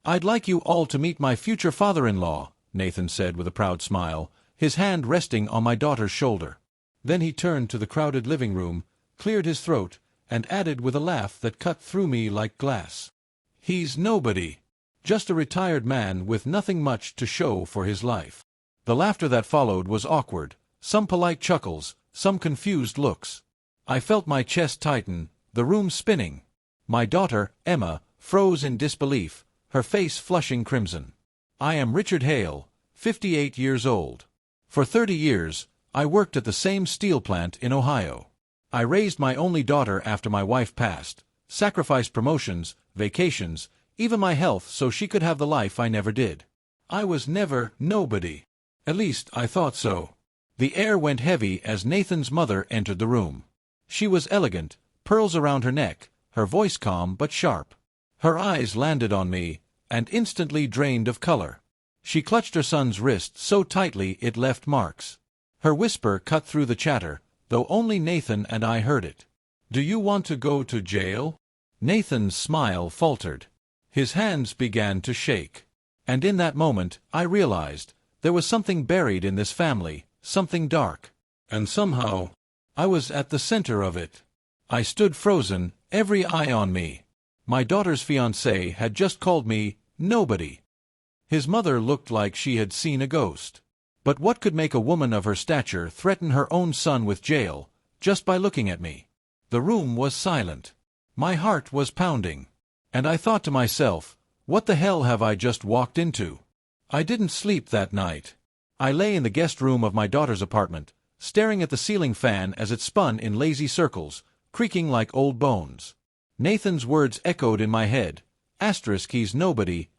"I'd like you all to meet my future father-in-law," Nathan said with a proud smile, his hand resting on my daughter's shoulder. Then he turned to the crowded living room, cleared his throat, and added with a laugh that cut through me like glass, "He's nobody. Just a retired man with nothing much to show for his life." The laughter that followed was awkward, some polite chuckles, some confused looks. I felt my chest tighten, the room spinning. My daughter, Emma, froze in disbelief, her face flushing crimson. "I am Richard Hale, 58 years old. For 30 years, I worked at the same steel plant in Ohio. I raised my only daughter after my wife passed, sacrificed promotions, vacations, even my health so she could have the life I never did. I was never nobody. At least, I thought so." The air went heavy as Nathan's mother entered the room. She was elegant, pearls around her neck, her voice calm but sharp. Her eyes landed on me, and instantly drained of color. She clutched her son's wrist so tightly it left marks. Her whisper cut through the chatter, though only Nathan and I heard it. "Do you want to go to jail?" Nathan's smile faltered. His hands began to shake. And in that moment, I realized, there was something buried in this family, something dark. And somehow, I was at the center of it. I stood frozen, every eye on me. My daughter's fiancé had just called me nobody. His mother looked like she had seen a ghost. But what could make a woman of her stature threaten her own son with jail, just by looking at me? The room was silent. My heart was pounding. And I thought to myself, what the hell have I just walked into? I didn't sleep that night. I lay in the guest room of my daughter's apartment, staring at the ceiling fan as it spun in lazy circles, creaking like old bones. Nathan's words echoed in my head. Asterisk, he's nobody.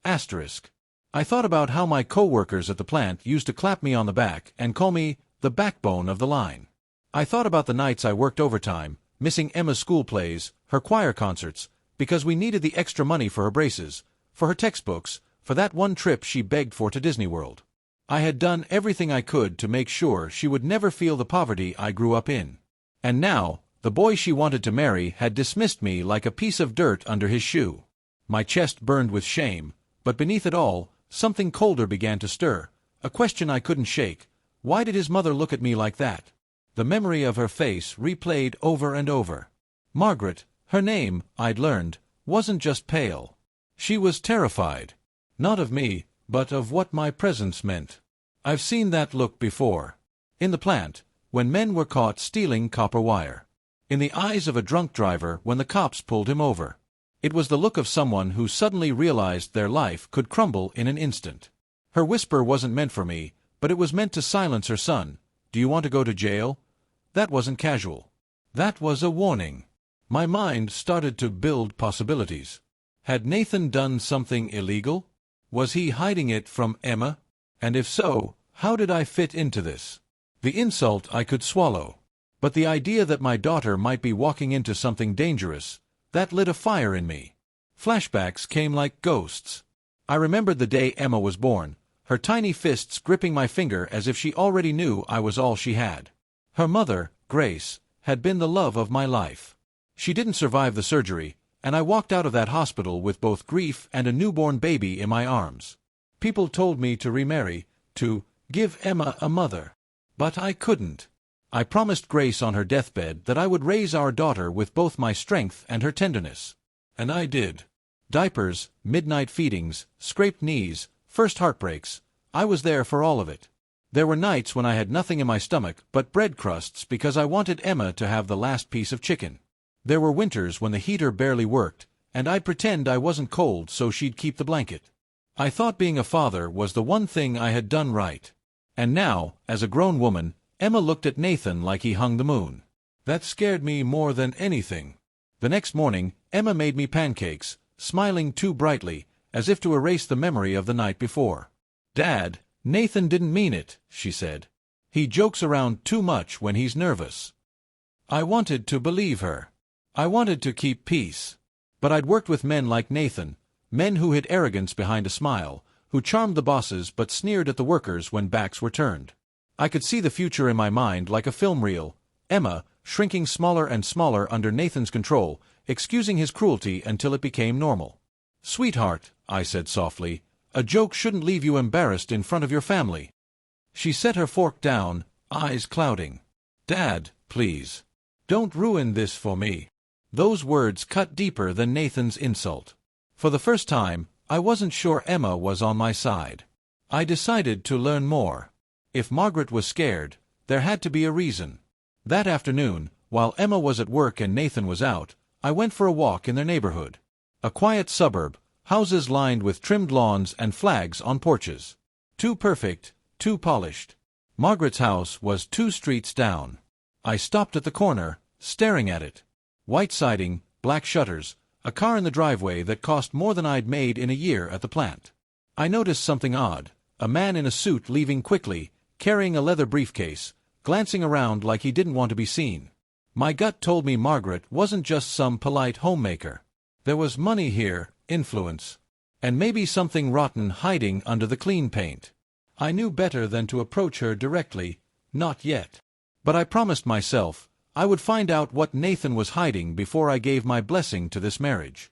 Asterisk. I thought about how my co-workers at the plant used to clap me on the back and call me the backbone of the line. I thought about the nights I worked overtime, missing Emma's school plays, her choir concerts, because we needed the extra money for her braces, for her textbooks, for that one trip she begged for to Disney World. I had done everything I could to make sure she would never feel the poverty I grew up in. And now, the boy she wanted to marry had dismissed me like a piece of dirt under his shoe. My chest burned with shame, but beneath it all, something colder began to stir, a question I couldn't shake. Why did his mother look at me like that? The memory of her face replayed over and over. Margaret, her name, I'd learned, wasn't just pale. She was terrified. Not of me, but of what my presence meant. I've seen that look before. In the plant, when men were caught stealing copper wire. In the eyes of a drunk driver when the cops pulled him over. It was the look of someone who suddenly realized their life could crumble in an instant. Her whisper wasn't meant for me, but it was meant to silence her son. "Do you want to go to jail?" That wasn't casual. That was a warning. My mind started to build possibilities. Had Nathan done something illegal? Was he hiding it from Emma? And if so, how did I fit into this? The insult I could swallow. But the idea that my daughter might be walking into something dangerous, that lit a fire in me. Flashbacks came like ghosts. I remembered the day Emma was born, her tiny fists gripping my finger as if she already knew I was all she had. Her mother, Grace, had been the love of my life. She didn't survive the surgery, and I walked out of that hospital with both grief and a newborn baby in my arms. People told me to remarry, to give Emma a mother. But I couldn't. I promised Grace on her deathbed that I would raise our daughter with both my strength and her tenderness. And I did. Diapers, midnight feedings, scraped knees, first heartbreaks. I was there for all of it. There were nights when I had nothing in my stomach but bread crusts because I wanted Emma to have the last piece of chicken. There were winters when the heater barely worked, and I'd pretend I wasn't cold so she'd keep the blanket. I thought being a father was the one thing I had done right. And now, as a grown woman, Emma looked at Nathan like he hung the moon. That scared me more than anything. The next morning, Emma made me pancakes, smiling too brightly, as if to erase the memory of the night before. "Dad, Nathan didn't mean it," she said. "He jokes around too much when he's nervous." I wanted to believe her. I wanted to keep peace. But I'd worked with men like Nathan, men who hid arrogance behind a smile, who charmed the bosses but sneered at the workers when backs were turned. I could see the future in my mind like a film reel. Emma, shrinking smaller and smaller under Nathan's control, excusing his cruelty until it became normal. "Sweetheart, I said softly. "A joke shouldn't leave you embarrassed in front of your family." She set her fork down, eyes clouding. "Dad, please. Don't ruin this for me." Those words cut deeper than Nathan's insult. For the first time, I wasn't sure Emma was on my side. I decided to learn more. If Margaret was scared, there had to be a reason. That afternoon, while Emma was at work and Nathan was out, I went for a walk in their neighborhood. A quiet suburb, houses lined with trimmed lawns and flags on porches. Too perfect, too polished. Margaret's house was 2 streets down. I stopped at the corner, staring at it. White siding, black shutters, a car in the driveway that cost more than I'd made in a year at the plant. I noticed something odd, a man in a suit leaving quickly, carrying a leather briefcase, glancing around like he didn't want to be seen. My gut told me Margaret wasn't just some polite homemaker. There was money here, influence, and maybe something rotten hiding under the clean paint. I knew better than to approach her directly, not yet. But I promised myself I would find out what Nathan was hiding before I gave my blessing to this marriage.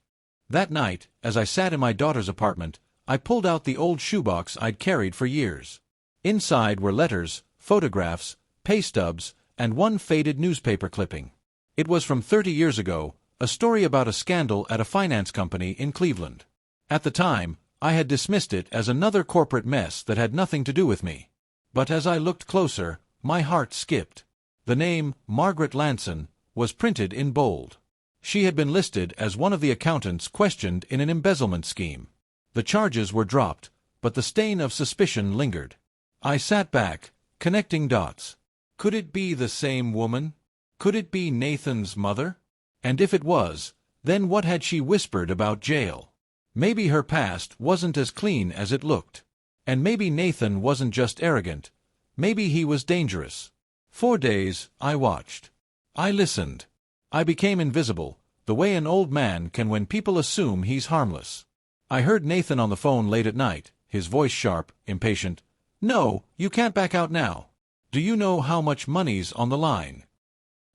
That night, as I sat in my daughter's apartment, I pulled out the old shoebox I'd carried for years. Inside were letters, photographs, pay stubs, and one faded newspaper clipping. It was from 30 years ago, a story about a scandal at a finance company in Cleveland. At the time, I had dismissed it as another corporate mess that had nothing to do with me. But as I looked closer, my heart skipped. The name, Margaret Lanson, was printed in bold. She had been listed as one of the accountants questioned in an embezzlement scheme. The charges were dropped, but the stain of suspicion lingered. I sat back, connecting dots. Could it be the same woman? Could it be Nathan's mother? And if it was, then what had she whispered about jail? Maybe her past wasn't as clean as it looked. And maybe Nathan wasn't just arrogant. Maybe he was dangerous. 4 days, I watched. I listened. I became invisible, the way an old man can when people assume he's harmless. I heard Nathan on the phone late at night, his voice sharp, impatient. "No, you can't back out now. Do you know how much money's on the line?"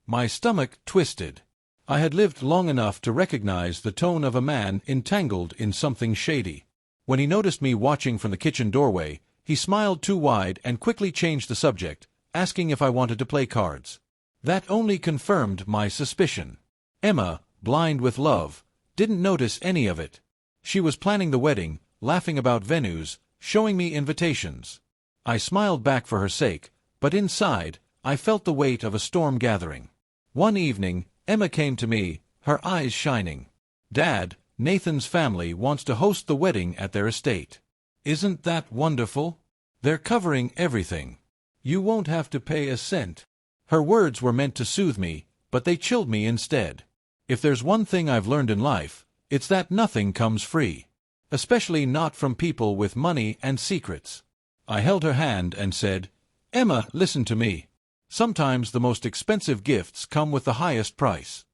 My stomach twisted. I had lived long enough to recognize the tone of a man entangled in something shady. When he noticed me watching from the kitchen doorway, he smiled too wide and quickly changed the subject, asking if I wanted to play cards. That only confirmed my suspicion. Emma, blind with love, didn't notice any of it. She was planning the wedding, laughing about venues, showing me invitations. I smiled back for her sake, but inside, I felt the weight of a storm gathering. One evening, Emma came to me, her eyes shining. "Dad, Nathan's family wants to host the wedding at their estate. Isn't that wonderful? They're covering everything. You won't have to pay a cent." Her words were meant to soothe me, but they chilled me instead. If there's one thing I've learned in life, it's that nothing comes free. Especially not from people with money and secrets. I held her hand and said, "Emma, listen to me. Sometimes the most expensive gifts come with the highest price."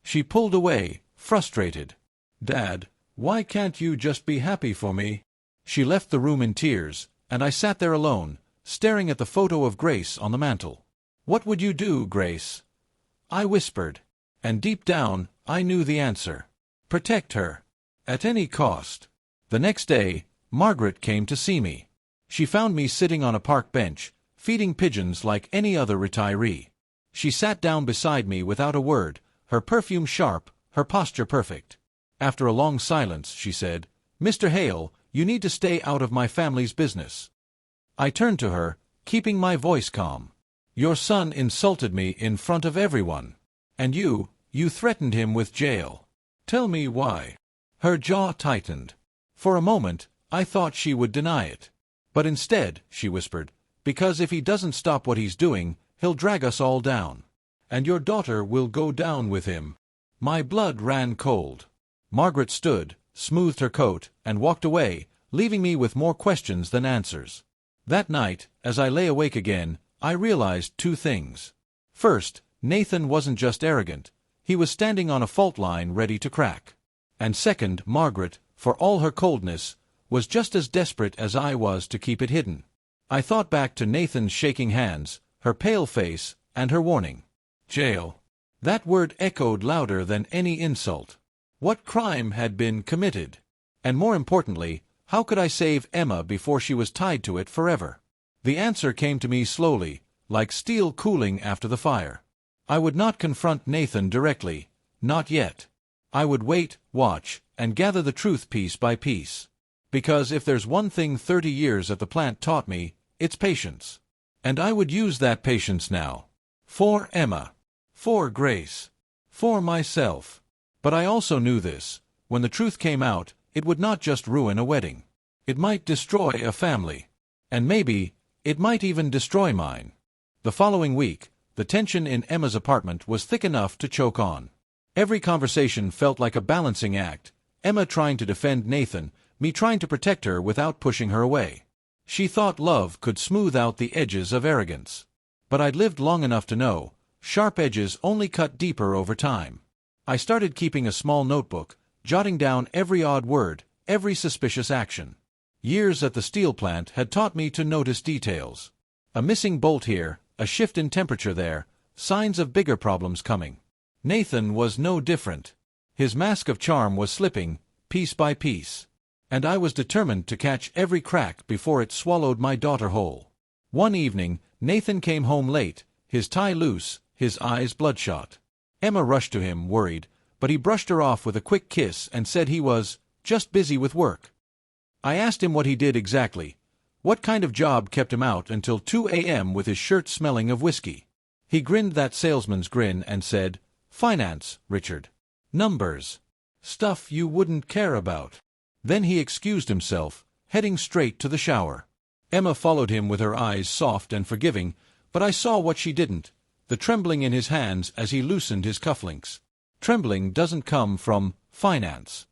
She pulled away, frustrated. "Dad, why can't you just be happy for me?" She left the room in tears, and I sat there alone, staring at the photo of Grace on the mantel. "What would you do, Grace?" I whispered. And deep down, I knew the answer. Protect her. At any cost. The next day, Margaret came to see me. She found me sitting on a park bench, feeding pigeons like any other retiree. She sat down beside me without a word, her perfume sharp, her posture perfect. After a long silence, she said, "Mr. Hale, you need to stay out of my family's business." I turned to her, keeping my voice calm. "Your son insulted me in front of everyone. And you threatened him with jail. Tell me why." Her jaw tightened. For a moment, I thought she would deny it. But instead, she whispered, "Because if he doesn't stop what he's doing, he'll drag us all down. And your daughter will go down with him." My blood ran cold. Margaret stood, smoothed her coat, and walked away, leaving me with more questions than answers. That night, as I lay awake again, I realized 2 things. First, Nathan wasn't just arrogant. He was standing on a fault line ready to crack. And second, Margaret, for all her coldness, was just as desperate as I was to keep it hidden. I thought back to Nathan's shaking hands, her pale face, and her warning. Jail. That word echoed louder than any insult. What crime had been committed? And more importantly, how could I save Emma before she was tied to it forever? The answer came to me slowly, like steel cooling after the fire. I would not confront Nathan directly, not yet. I would wait, watch, and gather the truth piece by piece. Because if there's one thing 30 years at the plant taught me, it's patience. And I would use that patience now. For Emma. For Grace. For myself. But I also knew this. When the truth came out, it would not just ruin a wedding. It might destroy a family. And maybe, it might even destroy mine. The following week, the tension in Emma's apartment was thick enough to choke on. Every conversation felt like a balancing act, Emma trying to defend Nathan, me trying to protect her without pushing her away. She thought love could smooth out the edges of arrogance. But I'd lived long enough to know, sharp edges only cut deeper over time. I started keeping a small notebook, jotting down every odd word, every suspicious action. Years at the steel plant had taught me to notice details. A missing bolt here, a shift in temperature there, signs of bigger problems coming. Nathan was no different. His mask of charm was slipping, piece by piece. And I was determined to catch every crack before it swallowed my daughter whole. One evening, Nathan came home late, his tie loose, his eyes bloodshot. Emma rushed to him, worried, but he brushed her off with a quick kiss and said he was just busy with work. I asked him what he did exactly. What kind of job kept him out until 2 a.m. with his shirt smelling of whiskey? He grinned that salesman's grin and said, "Finance, Richard. Numbers. Stuff you wouldn't care about." Then he excused himself, heading straight to the shower. Emma followed him with her eyes soft and forgiving, but I saw what she didn't, the trembling in his hands as he loosened his cufflinks. Trembling doesn't come from finance.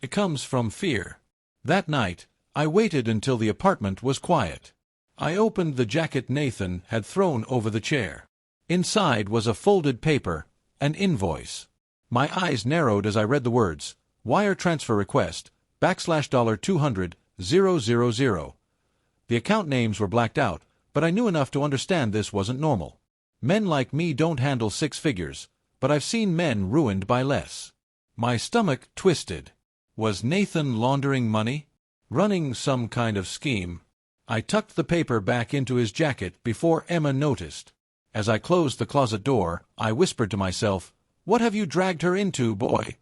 It comes from fear. That night, I waited until the apartment was quiet. I opened the jacket Nathan had thrown over the chair. Inside was a folded paper, an invoice. My eyes narrowed as I read the words, "Wire transfer request, $200,000." The account names were blacked out, but I knew enough to understand this wasn't normal. Men like me don't handle six figures, but I've seen men ruined by less. My stomach twisted. Was Nathan laundering money? Running some kind of scheme? I tucked the paper back into his jacket before Emma noticed. As I closed the closet door, I whispered to myself, "What have you dragged her into, boy?"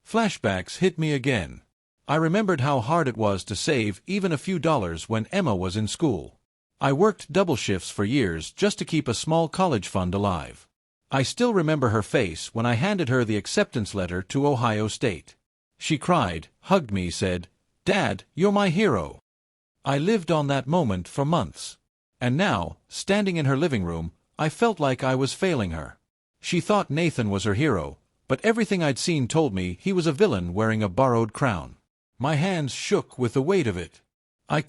Flashbacks hit me again. I remembered how hard it was to save even a few dollars when Emma was in school. I worked double shifts for years just to keep a small college fund alive. I still remember her face when I handed her the acceptance letter to Ohio State. She cried, hugged me, said, "Dad, you're my hero." I lived on that moment for months. And now, standing in her living room, I felt like I was failing her. She thought Nathan was her hero, but everything I'd seen told me he was a villain wearing a borrowed crown. My hands shook with the weight of it. I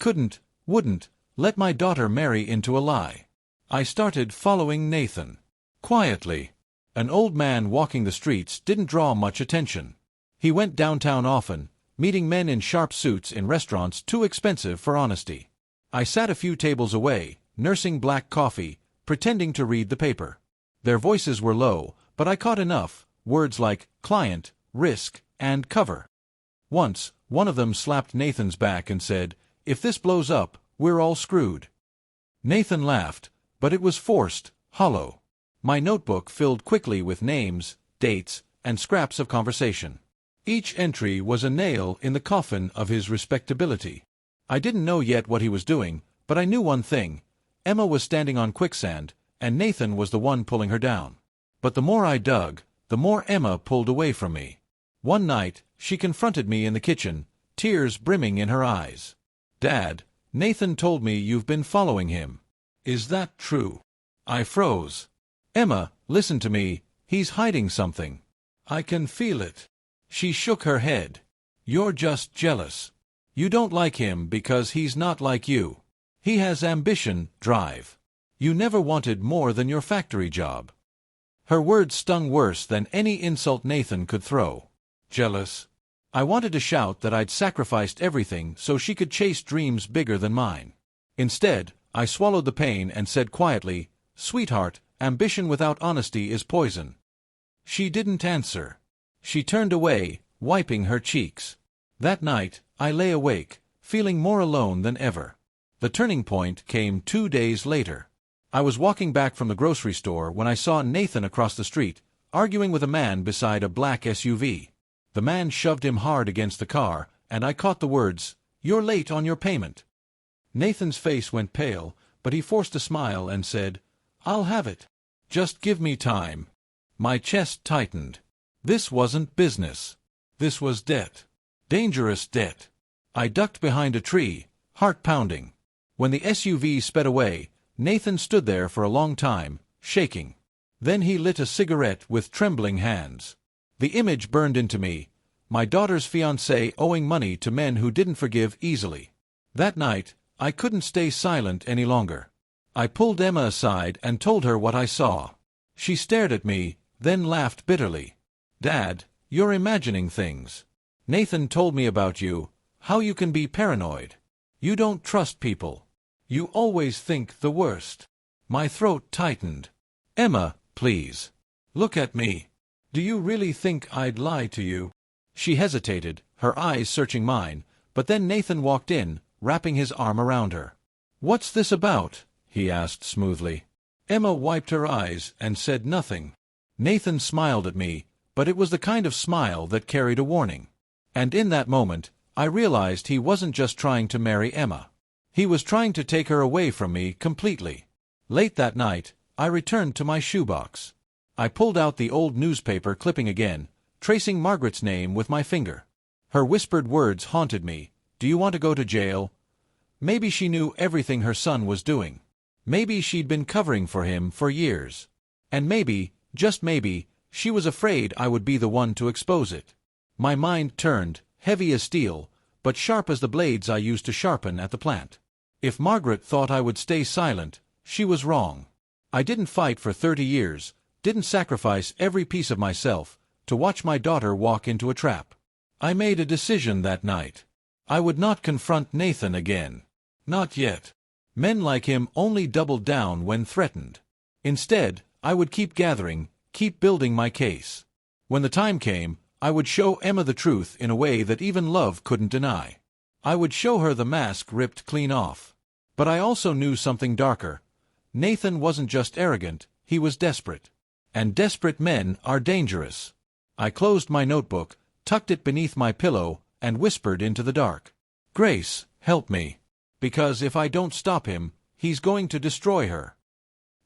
wouldn't, let my daughter marry into a lie. I started following Nathan. Quietly. An old man walking the streets didn't draw much attention. He went downtown often, meeting men in sharp suits in restaurants too expensive for honesty. I sat a few tables away, nursing black coffee, pretending to read the paper. Their voices were low, but I caught enough, words like client, risk, and cover. Once, one of them slapped Nathan's back and said, "If this blows up, we're all screwed." Nathan laughed, but it was forced, hollow. My notebook filled quickly with names, dates, and scraps of conversation. Each entry was a nail in the coffin of his respectability. I didn't know yet what he was doing, but I knew one thing. Emma was standing on quicksand, and Nathan was the one pulling her down. But the more I dug, the more Emma pulled away from me. One night, she confronted me in the kitchen, tears brimming in her eyes. "Dad, Nathan told me you've been following him. Is that true?" I froze. "Emma, listen to me, he's hiding something. I can feel it." She shook her head. "You're just jealous. You don't like him because he's not like you. He has ambition, drive. You never wanted more than your factory job." Her words stung worse than any insult Nathan could throw. Jealous. I wanted to shout that I'd sacrificed everything so she could chase dreams bigger than mine. Instead, I swallowed the pain and said quietly, "Sweetheart, ambition without honesty is poison." She didn't answer. She turned away, wiping her cheeks. That night, I lay awake, feeling more alone than ever. The turning point came 2 days later. I was walking back from the grocery store when I saw Nathan across the street, arguing with a man beside a black SUV. The man shoved him hard against the car, and I caught the words, "You're late on your payment." Nathan's face went pale, but he forced a smile and said, "I'll have it. Just give me time." My chest tightened. This wasn't business. This was debt. Dangerous debt. I ducked behind a tree, heart pounding. When the SUV sped away, Nathan stood there for a long time, shaking. Then he lit a cigarette with trembling hands. The image burned into me, my daughter's fiancé owing money to men who didn't forgive easily. That night, I couldn't stay silent any longer. I pulled Emma aside and told her what I saw. She stared at me, then laughed bitterly. "Dad, you're imagining things. Nathan told me about you, how you can be paranoid. You don't trust people. You always think the worst." My throat tightened. "Emma, please. Look at me. Do you really think I'd lie to you?" She hesitated, her eyes searching mine, but then Nathan walked in, wrapping his arm around her. "What's this about?" he asked smoothly. Emma wiped her eyes and said nothing. Nathan smiled at me, but it was the kind of smile that carried a warning. And in that moment, I realized he wasn't just trying to marry Emma. He was trying to take her away from me completely. Late that night, I returned to my shoebox. I pulled out the old newspaper clipping again, tracing Margaret's name with my finger. Her whispered words haunted me. "Do you want to go to jail?" Maybe she knew everything her son was doing. Maybe she'd been covering for him for years. And maybe, just maybe, she was afraid I would be the one to expose it. My mind turned, heavy as steel, but sharp as the blades I used to sharpen at the plant. If Margaret thought I would stay silent, she was wrong. I didn't fight for 30 years, didn't sacrifice every piece of myself, to watch my daughter walk into a trap. I made a decision that night. I would not confront Nathan again. Not yet. Men like him only doubled down when threatened. Instead, I would keep gathering, keep building my case. When the time came, I would show Emma the truth in a way that even love couldn't deny. I would show her the mask ripped clean off. But I also knew something darker. Nathan wasn't just arrogant, he was desperate. And desperate men are dangerous. I closed my notebook, tucked it beneath my pillow, and whispered into the dark. "Grace, help me. Because if I don't stop him, he's going to destroy her."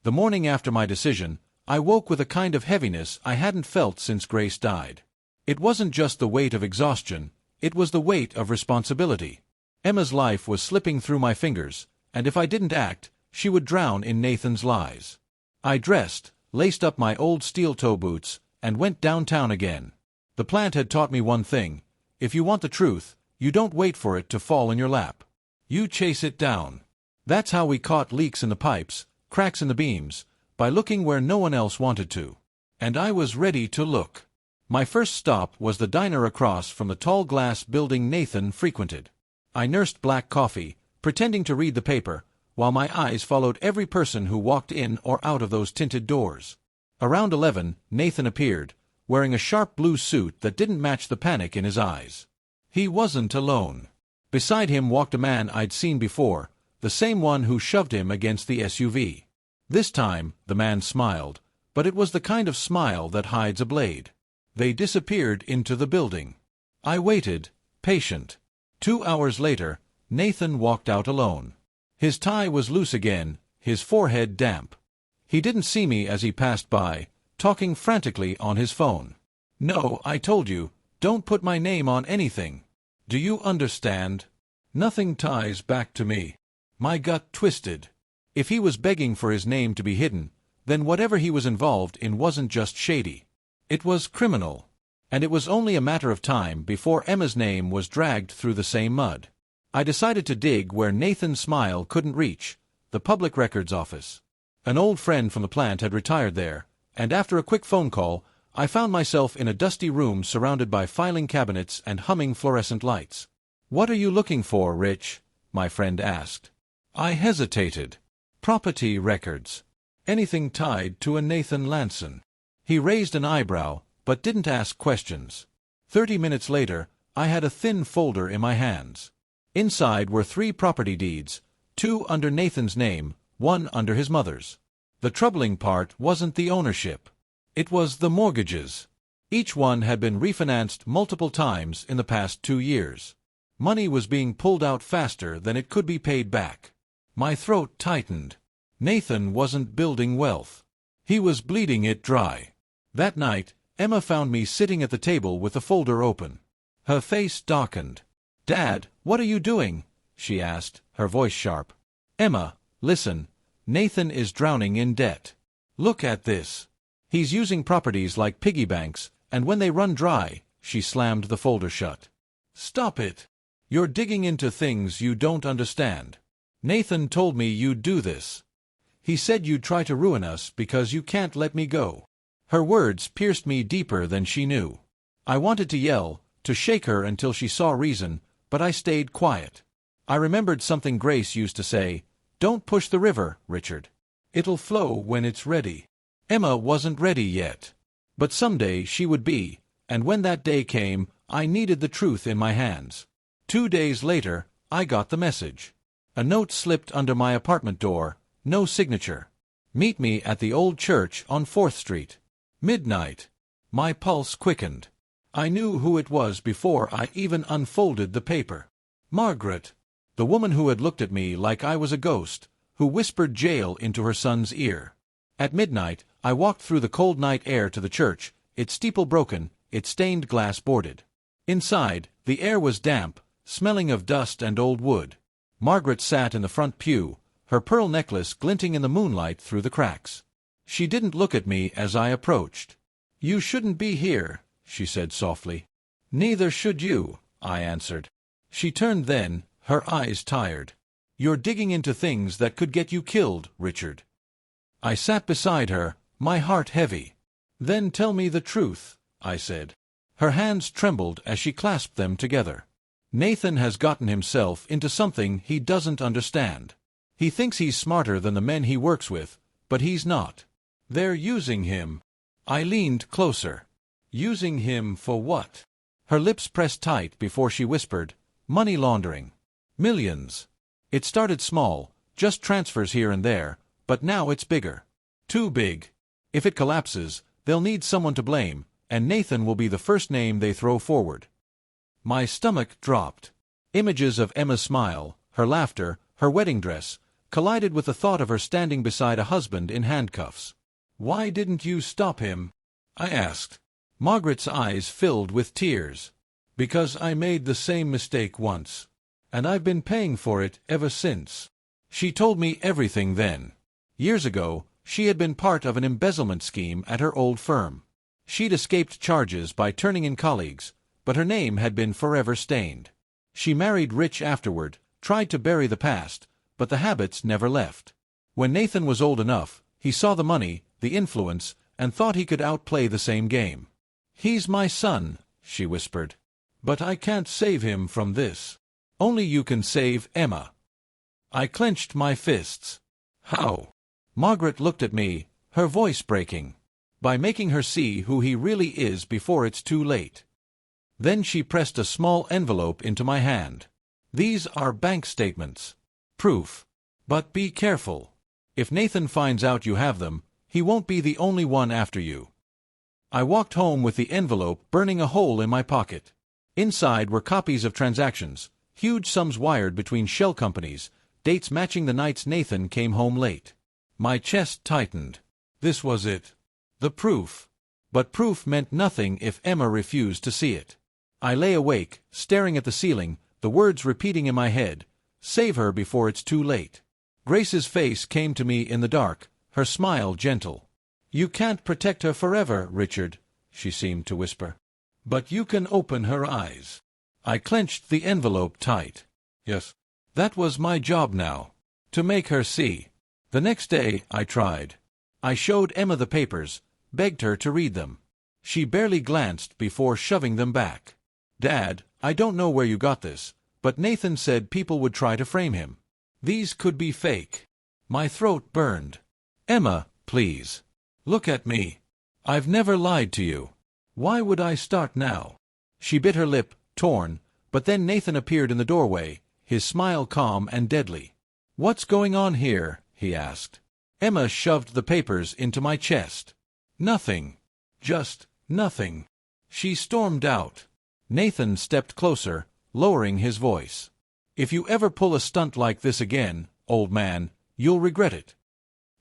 The morning after my decision, I woke with a kind of heaviness I hadn't felt since Grace died. It wasn't just the weight of exhaustion, it was the weight of responsibility. Emma's life was slipping through my fingers, and if I didn't act, she would drown in Nathan's lies. I dressed, laced up my old steel toe boots, and went downtown again. The plant had taught me one thing: if you want the truth, you don't wait for it to fall in your lap. You chase it down. That's how we caught leaks in the pipes, cracks in the beams, by looking where no one else wanted to. And I was ready to look. My first stop was the diner across from the tall glass building Nathan frequented. I nursed black coffee, pretending to read the paper, while my eyes followed every person who walked in or out of those tinted doors. Around 11, Nathan appeared, wearing a sharp blue suit that didn't match the panic in his eyes. He wasn't alone. Beside him walked a man I'd seen before, the same one who shoved him against the SUV. This time, the man smiled, but it was the kind of smile that hides a blade. They disappeared into the building. I waited, patient. 2 hours later, Nathan walked out alone. His tie was loose again, his forehead damp. He didn't see me as he passed by, talking frantically on his phone. "No, I told you, don't put my name on anything. Do you understand? Nothing ties back to me." My gut twisted. If he was begging for his name to be hidden, then whatever he was involved in wasn't just shady. It was criminal. And it was only a matter of time before Emma's name was dragged through the same mud. I decided to dig where Nathan's smile couldn't reach, the public records office. An old friend from the plant had retired there, and after a quick phone call, I found myself in a dusty room surrounded by filing cabinets and humming fluorescent lights. "What are you looking for, Rich?" my friend asked. I hesitated. "Property records. Anything tied to a Nathan Lanson." He raised an eyebrow, but didn't ask questions. 30 minutes later, I had a thin folder in my hands. Inside were 3 property deeds, 2 under Nathan's name, 1 under his mother's. The troubling part wasn't the ownership. It was the mortgages. Each one had been refinanced multiple times in the past 2 years. Money was being pulled out faster than it could be paid back. My throat tightened. Nathan wasn't building wealth. He was bleeding it dry. That night, Emma found me sitting at the table with the folder open. Her face darkened. "Dad, what are you doing?" she asked, her voice sharp. "Emma, listen. Nathan is drowning in debt. Look at this. He's using properties like piggy banks, and when they run dry," she slammed the folder shut. "Stop it. You're digging into things you don't understand. Nathan told me you'd do this. He said you'd try to ruin us because you can't let me go." Her words pierced me deeper than she knew. I wanted to yell, to shake her until she saw reason, but I stayed quiet. I remembered something Grace used to say, "Don't push the river, Richard. It'll flow when it's ready." Emma wasn't ready yet. But someday she would be, and when that day came, I needed the truth in my hands. 2 days later, I got the message. A note slipped under my apartment door, no signature. "Meet me at the old church on 4th Street. Midnight." My pulse quickened. I knew who it was before I even unfolded the paper. Margaret. The woman who had looked at me like I was a ghost, who whispered jail into her son's ear. At midnight, I walked through the cold night air to the church, its steeple broken, its stained glass boarded. Inside, the air was damp, smelling of dust and old wood. Margaret sat in the front pew, her pearl necklace glinting in the moonlight through the cracks. She didn't look at me as I approached. "You shouldn't be here," she said softly. "Neither should you," I answered. She turned then, her eyes tired. "You're digging into things that could get you killed, Richard." I sat beside her, my heart heavy. "Then tell me the truth," I said. Her hands trembled as she clasped them together. "Nathan has gotten himself into something he doesn't understand. He thinks he's smarter than the men he works with, but he's not. They're using him." I leaned closer. "Using him for what?" Her lips pressed tight before she whispered, "Money laundering. Millions. It started small, just transfers here and there, but now it's bigger. Too big. If it collapses, they'll need someone to blame, and Nathan will be the first name they throw forward." My stomach dropped. Images of Emma's smile, her laughter, her wedding dress, collided with the thought of her standing beside a husband in handcuffs. "Why didn't you stop him?" I asked. Margaret's eyes filled with tears. "Because I made the same mistake once. And I've been paying for it ever since." She told me everything then. Years ago, she had been part of an embezzlement scheme at her old firm. She'd escaped charges by turning in colleagues, but her name had been forever stained. She married rich afterward, tried to bury the past, but the habits never left. When Nathan was old enough, he saw the money, the influence, and thought he could outplay the same game. "He's my son," she whispered. "But I can't save him from this. Only you can save Emma." I clenched my fists. "How?" Margaret looked at me, her voice breaking. "By making her see who he really is before it's too late." Then she pressed a small envelope into my hand. "These are bank statements. Proof. But be careful. If Nathan finds out you have them, he won't be the only one after you." I walked home with the envelope burning a hole in my pocket. Inside were copies of transactions, huge sums wired between shell companies, dates matching the nights Nathan came home late. My chest tightened. This was it. The proof. But proof meant nothing if Emma refused to see it. I lay awake, staring at the ceiling, the words repeating in my head, "Save her before it's too late." Grace's face came to me in the dark, her smile gentle. "You can't protect her forever, Richard," she seemed to whisper. "But you can open her eyes." I clenched the envelope tight. Yes, that was my job now. To make her see. The next day, I tried. I showed Emma the papers, begged her to read them. She barely glanced before shoving them back. "Dad, I don't know where you got this, but Nathan said people would try to frame him. These could be fake." My throat burned. "Emma, please. Look at me. I've never lied to you. Why would I start now?" She bit her lip, torn, but then Nathan appeared in the doorway, his smile calm and deadly. "What's going on here?" he asked. Emma shoved the papers into my chest. "Nothing. Just nothing." She stormed out. Nathan stepped closer, lowering his voice. "If you ever pull a stunt like this again, old man, you'll regret it."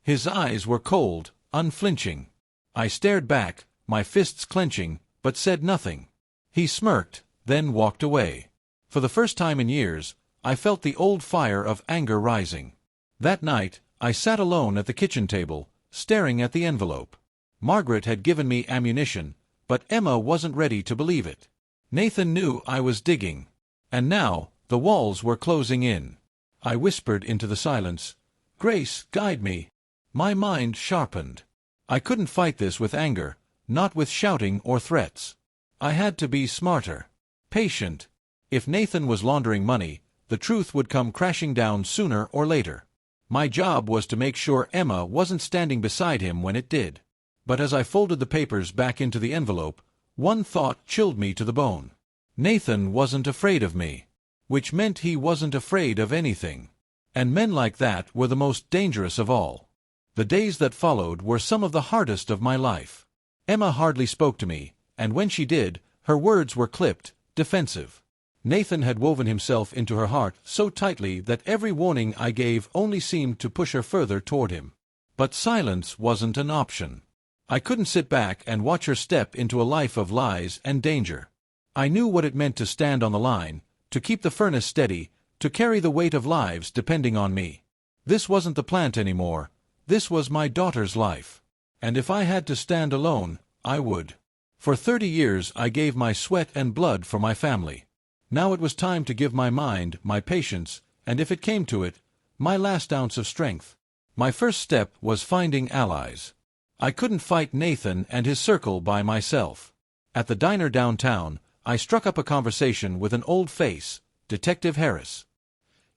His eyes were cold, unflinching. I stared back, my fists clenching, but said nothing. He smirked, then walked away. For the first time in years, I felt the old fire of anger rising. That night, I sat alone at the kitchen table, staring at the envelope. Margaret had given me ammunition, but Emma wasn't ready to believe it. Nathan knew I was digging. And now, the walls were closing in. I whispered into the silence, "Grace, guide me." My mind sharpened. I couldn't fight this with anger, not with shouting or threats. I had to be smarter. Patient. If Nathan was laundering money, the truth would come crashing down sooner or later. My job was to make sure Emma wasn't standing beside him when it did. But as I folded the papers back into the envelope, one thought chilled me to the bone. Nathan wasn't afraid of me. Which meant he wasn't afraid of anything. And men like that were the most dangerous of all. The days that followed were some of the hardest of my life. Emma hardly spoke to me, and when she did, her words were clipped, defensive. Nathan had woven himself into her heart so tightly that every warning I gave only seemed to push her further toward him. But silence wasn't an option. I couldn't sit back and watch her step into a life of lies and danger. I knew what it meant to stand on the line, to keep the furnace steady, to carry the weight of lives depending on me. This wasn't the plant anymore. This was my daughter's life. And if I had to stand alone, I would. For 30 years I gave my sweat and blood for my family. Now it was time to give my mind, my patience, and if it came to it, my last ounce of strength. My first step was finding allies. I couldn't fight Nathan and his circle by myself. At the diner downtown, I struck up a conversation with an old face, Detective Harris.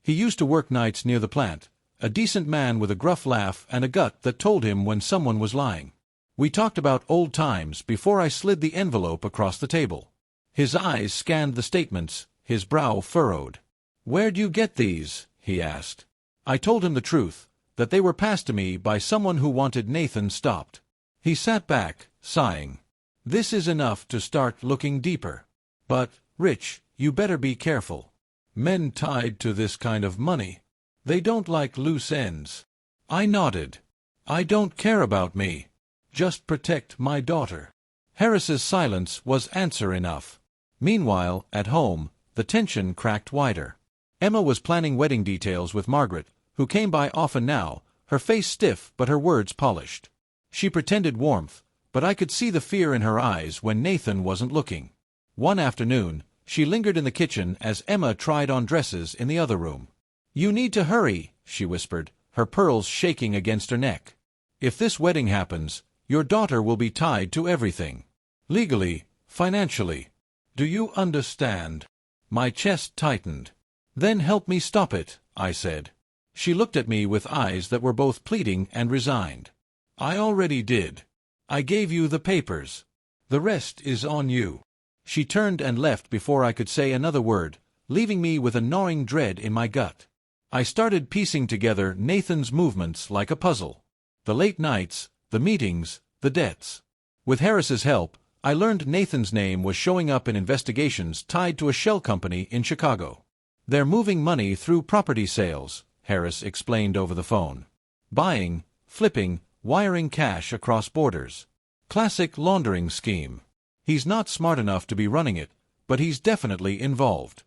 He used to work nights near the plant, a decent man with a gruff laugh and a gut that told him when someone was lying. We talked about old times before I slid the envelope across the table. His eyes scanned the statements, his brow furrowed. "Where'd you get these?" he asked. I told him the truth, that they were passed to me by someone who wanted Nathan stopped. He sat back, sighing. "This is enough to start looking deeper. But, Rich, you better be careful. Men tied to this kind of money, they don't like loose ends." I nodded. "I don't care about me. Just protect my daughter." Harris's silence was answer enough. Meanwhile, at home, the tension cracked wider. Emma was planning wedding details with Margaret, who came by often now, her face stiff but her words polished. She pretended warmth, but I could see the fear in her eyes when Nathan wasn't looking. One afternoon, she lingered in the kitchen as Emma tried on dresses in the other room. "You need to hurry," she whispered, her pearls shaking against her neck. "If this wedding happens, your daughter will be tied to everything. Legally, financially. Do you understand?" My chest tightened. "Then help me stop it," I said. She looked at me with eyes that were both pleading and resigned. "I already did. I gave you the papers. The rest is on you." She turned and left before I could say another word, leaving me with a gnawing dread in my gut. I started piecing together Nathan's movements like a puzzle. The late nights, the meetings, the debts. With Harris's help, I learned Nathan's name was showing up in investigations tied to a shell company in Chicago. "They're moving money through property sales," Harris explained over the phone. "Buying, flipping, wiring cash across borders. Classic laundering scheme. He's not smart enough to be running it, but he's definitely involved."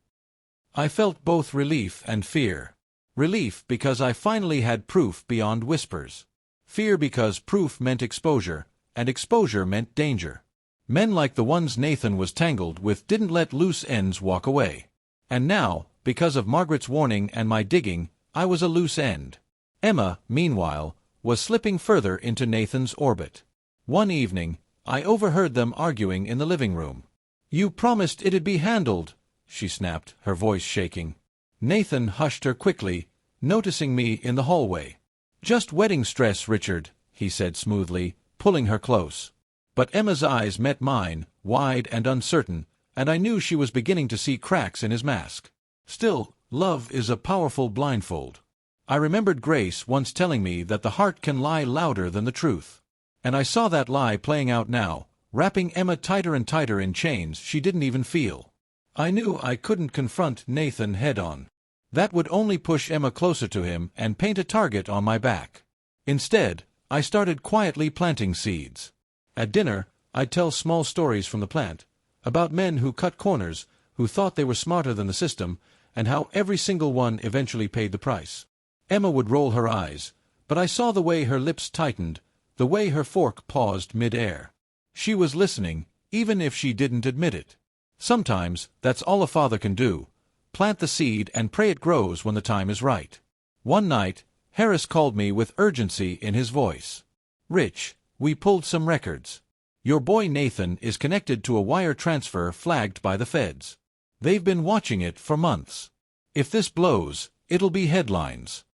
I felt both relief and fear. Relief because I finally had proof beyond whispers. Fear because proof meant exposure, and exposure meant danger. Men like the ones Nathan was tangled with didn't let loose ends walk away. And now, because of Margaret's warning and my digging, I was a loose end. Emma, meanwhile, was slipping further into Nathan's orbit. One evening, I overheard them arguing in the living room. "You promised it'd be handled," she snapped, her voice shaking. Nathan hushed her quickly, noticing me in the hallway. "Just wedding stress, Richard," he said smoothly, pulling her close. But Emma's eyes met mine, wide and uncertain, and I knew she was beginning to see cracks in his mask. Still, love is a powerful blindfold. I remembered Grace once telling me that the heart can lie louder than the truth. And I saw that lie playing out now, wrapping Emma tighter and tighter in chains she didn't even feel. I knew I couldn't confront Nathan head-on. That would only push Emma closer to him and paint a target on my back. Instead, I started quietly planting seeds. At dinner, I'd tell small stories from the plant, about men who cut corners, who thought they were smarter than the system, and how every single one eventually paid the price. Emma would roll her eyes, but I saw the way her lips tightened, the way her fork paused mid-air. She was listening, even if she didn't admit it. Sometimes, that's all a father can do. Plant the seed and pray it grows when the time is right. One night, Harris called me with urgency in his voice. "Rich, we pulled some records. Your boy Nathan is connected to a wire transfer flagged by the feds. They've been watching it for months. If this blows, it'll be headlines."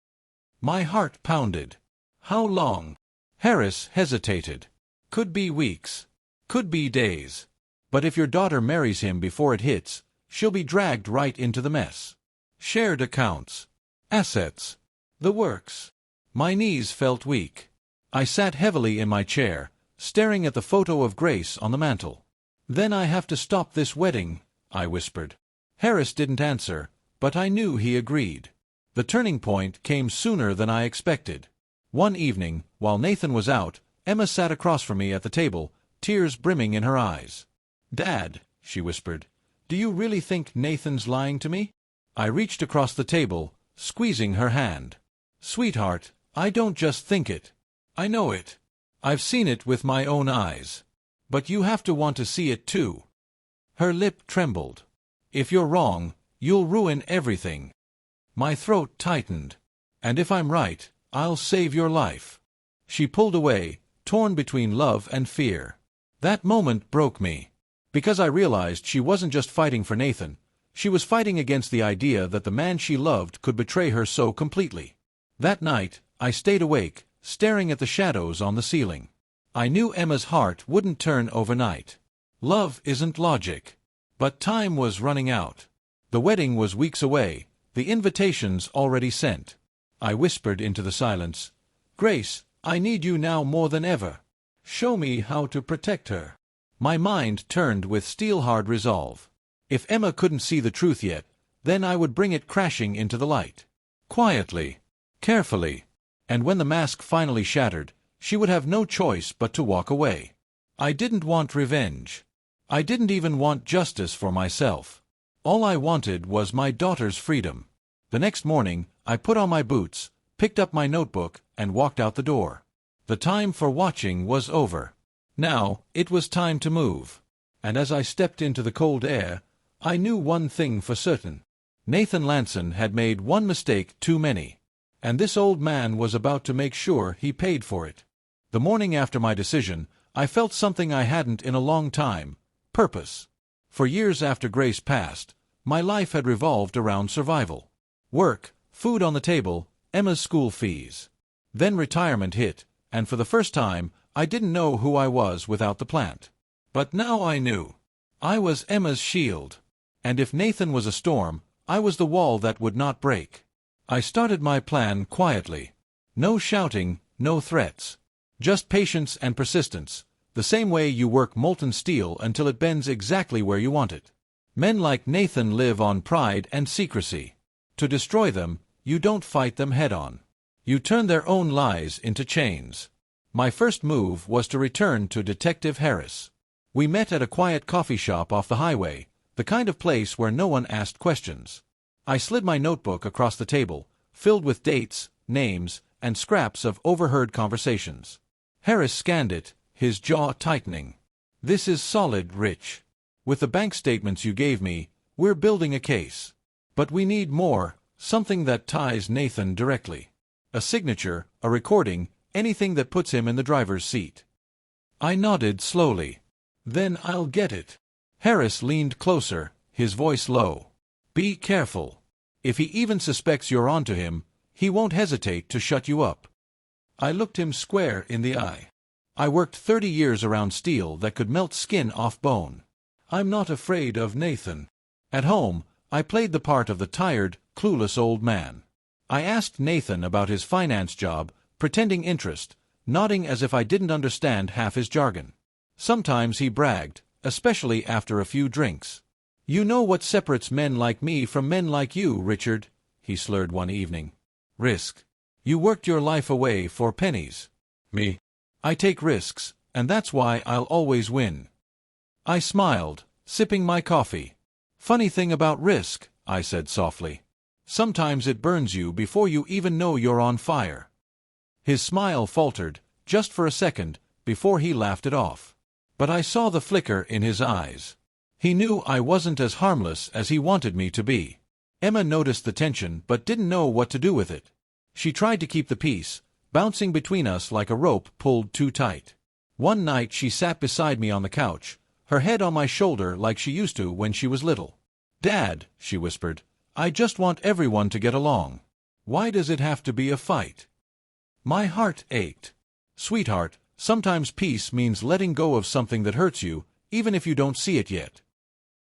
My heart pounded. How long? Harris hesitated. Could be weeks. Could be days. But if your daughter marries him before it hits, she'll be dragged right into the mess. Shared accounts. Assets. The works. My knees felt weak. I sat heavily in my chair, staring at the photo of Grace on the mantel. "Then I have to stop this wedding," I whispered. Harris didn't answer, but I knew he agreed. The turning point came sooner than I expected. One evening, while Nathan was out, Emma sat across from me at the table, tears brimming in her eyes. "Dad," she whispered, "do you really think Nathan's lying to me?" I reached across the table, squeezing her hand. "Sweetheart, I don't just think it. I know it. I've seen it with my own eyes. But you have to want to see it too." Her lip trembled. "If you're wrong, you'll ruin everything." My throat tightened. "And if I'm right, I'll save your life." She pulled away, torn between love and fear. That moment broke me. Because I realized she wasn't just fighting for Nathan, she was fighting against the idea that the man she loved could betray her so completely. That night, I stayed awake, staring at the shadows on the ceiling. I knew Emma's heart wouldn't turn overnight. Love isn't logic. But time was running out. The wedding was weeks away, the invitations already sent. I whispered into the silence, "Grace, I need you now more than ever. Show me how to protect her." My mind turned with steel-hard resolve. If Emma couldn't see the truth yet, then I would bring it crashing into the light. Quietly. Carefully. And when the mask finally shattered, she would have no choice but to walk away. I didn't want revenge. I didn't even want justice for myself. All I wanted was my daughter's freedom. The next morning, I put on my boots, picked up my notebook, and walked out the door. The time for watching was over. Now, it was time to move. And as I stepped into the cold air, I knew one thing for certain. Nathan Lanson had made one mistake too many. And this old man was about to make sure he paid for it. The morning after my decision, I felt something I hadn't in a long time: purpose. For years after Grace passed, my life had revolved around survival. Work, food on the table, Emma's school fees. Then retirement hit, and for the first time, I didn't know who I was without the plant. But now I knew. I was Emma's shield. And if Nathan was a storm, I was the wall that would not break. I started my plan quietly. No shouting, no threats. Just patience and persistence, the same way you work molten steel until it bends exactly where you want it. Men like Nathan live on pride and secrecy. To destroy them, you don't fight them head-on. You turn their own lies into chains. My first move was to return to Detective Harris. We met at a quiet coffee shop off the highway, the kind of place where no one asked questions. I slid my notebook across the table, filled with dates, names, and scraps of overheard conversations. Harris scanned it, his jaw tightening. "This is solid, Rich. With the bank statements you gave me, we're building a case. But we need more, something that ties Nathan directly. A signature, a recording, anything that puts him in the driver's seat." I nodded slowly. "Then I'll get it." Harris leaned closer, his voice low. "Be careful. If he even suspects you're onto him, he won't hesitate to shut you up." I looked him square in the eye. I worked 30 years around steel that could melt skin off bone. I'm not afraid of Nathan. At home, I played the part of the tired, clueless old man. I asked Nathan about his finance job, pretending interest, nodding as if I didn't understand half his jargon. Sometimes he bragged, especially after a few drinks. "You know what separates men like me from men like you, Richard," he slurred one evening. "Risk. You worked your life away for pennies. Me? I take risks, and that's why I'll always win." I smiled, sipping my coffee. "Funny thing about risk," I said softly. "Sometimes it burns you before you even know you're on fire." His smile faltered, just for a second, before he laughed it off. But I saw the flicker in his eyes. He knew I wasn't as harmless as he wanted me to be. Emma noticed the tension but didn't know what to do with it. She tried to keep the peace, bouncing between us like a rope pulled too tight. One night she sat beside me on the couch, her head on my shoulder like she used to when she was little. "Dad," she whispered, "I just want everyone to get along. Why does it have to be a fight?" My heart ached. "Sweetheart, sometimes peace means letting go of something that hurts you, even if you don't see it yet."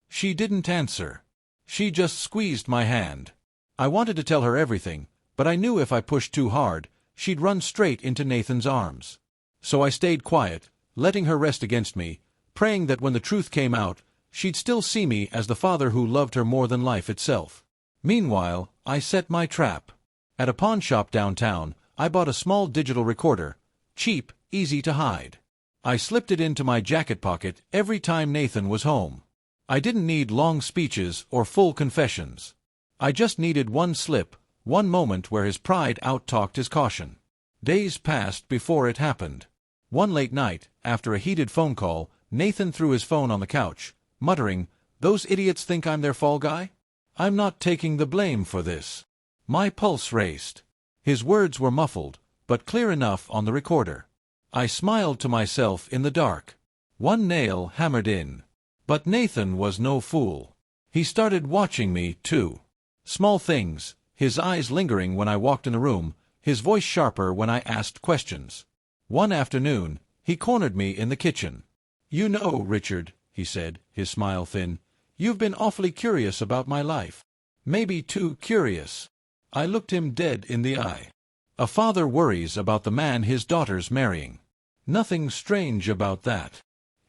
She didn't answer. She just squeezed my hand. I wanted to tell her everything, but I knew if I pushed too hard, she'd run straight into Nathan's arms. So I stayed quiet, letting her rest against me, praying that when the truth came out, she'd still see me as the father who loved her more than life itself. Meanwhile, I set my trap. At a pawn shop downtown, I bought a small digital recorder, cheap, easy to hide. I slipped it into my jacket pocket every time Nathan was home. I didn't need long speeches or full confessions. I just needed one slip, one moment where his pride out-talked his caution. Days passed before it happened. One late night, after a heated phone call, Nathan threw his phone on the couch, muttering, "Those idiots think I'm their fall guy? I'm not taking the blame for this." My pulse raced. His words were muffled, but clear enough on the recorder. I smiled to myself in the dark. One nail hammered in. But Nathan was no fool. He started watching me, too. Small things, his eyes lingering when I walked in the room, his voice sharper when I asked questions. One afternoon, he cornered me in the kitchen. "You know, Richard," he said, his smile thin, "you've been awfully curious about my life. Maybe too curious." I looked him dead in the eye. "A father worries about the man his daughter's marrying. Nothing strange about that."